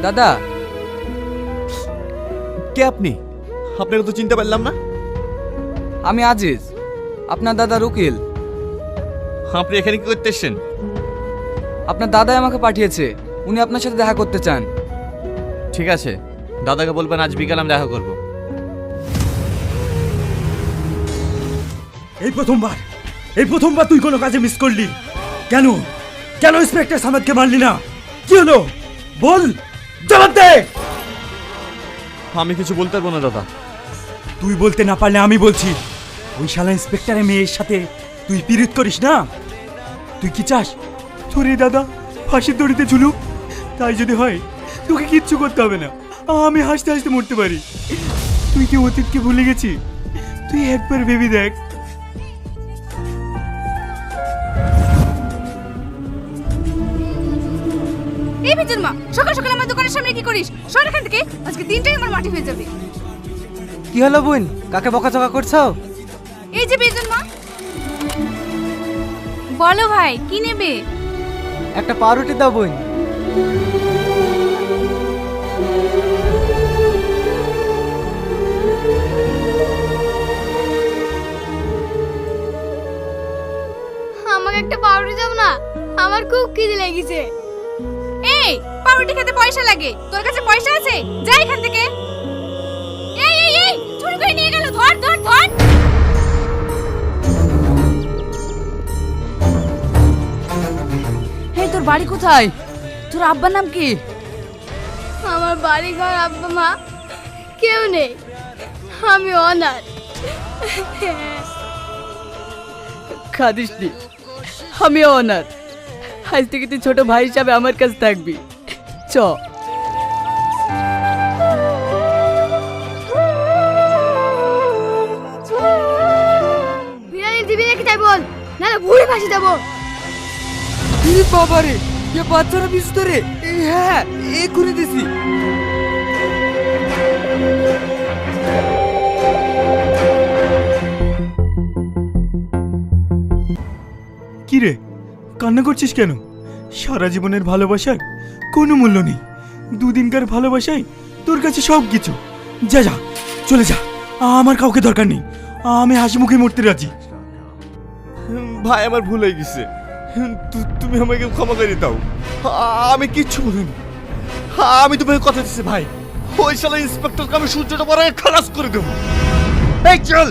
দাদা। কে আপনি? আপনাকে তো চিনতে পারলাম না। আমি আজিজ, আপনার দাদা উকিল। আপনি এখানে কি করতে এসেছেন? আপনার দাদাই আমাকে পাঠিয়েছে, উনি আপনার সাথে দেখা করতে চান। ঠিক আছে, দাদাকে বলবেন আজ বিকালে আমি দেখা করব। এই প্রথমবার তুই কোনো কাজে মিস করলি। কেন কেন ইন্সপেক্টর সামাদকে মারলি না? কি হলো বল, জবাব দে। আমি কিছু বলতে পারবো না দাদা। তুই বলতে না পারলে আমি বলছি। ওই শালা ইন্সপেক্টরের মেয়ের সাথে তুই পিরিত করিস না? তুই কি চাস তোর এই দাদা ফাঁসির দড়িতে ঝুলুক? তাই যদি হয় তোকে কিচ্ছু করতে হবে না, আমি হাসতে হাসতে মরতে পারি। তুই কি অতীতকে ভুলে গেছি? তুই একবার ভেবে দেখ। এই বেজন মা, সকাল সকাল আমার দোকানের সামনে কি করিস? সর এখান থেকে, আজকে দিনটাই আমার মাটি হয়ে যাবে। কি হলো বোন, কাকে বকাচকা করছো? এই যে বেজন মা। বলো ভাই, কি নেবে? একটা পাউরুটি দাও বোন। আমাকে একটা পাউরুটি দাও না, আমার খুব খিদে লেগেছে। এই, পাউরুটি খেতে পয়সা লাগে, তোর কাছে পয়সা আছে? যা এখান থেকে। এই এই এই, চুরি করে নিয়ে গেল, ধর ধর ধর। এই তোর বাড়ি কোথায়? তোর আব্বার নাম কি? আমার বাড়ি ঘর আব্বা মা কেউ নেই, আমি অনাথ। খাদিস নি, আমি অনাথ। আজ থেকে তুই ছোট ভাই হিসাবে আমার কাছে থাকবি। চ। বিরিয়ানি দিবি নাকি তাই বল, নাহলে ভুড়ি ফাঁসি দেবো। বাবারে, এ বাচ্চারা বিস্তরে। হ্যাঁ, এক্ষুনি দিছি। কি রে, কান্না করছিস কেন? সারা জীবনের ভালোবাসার কোনো মূল্য নেই। দুদিনকার ভালোবাসাই তোর কাছে সব কিছু। যা যা, চলে যা, আমার কাউকে দরকার নেই। আমি হাসি মুখে মরতে রাজি। ভাই আমার ভুল হয়ে গেছে, তুমি আমাকে ক্ষমা করে দাও। আমি কিচ্ছু বলিনি। আমি তোমাকে কথা দিচ্ছি ভাই, ওই শালা ইন্সপেক্টরকে আমি সূর্যটা পরে খালাস করে দেবো। এই চল।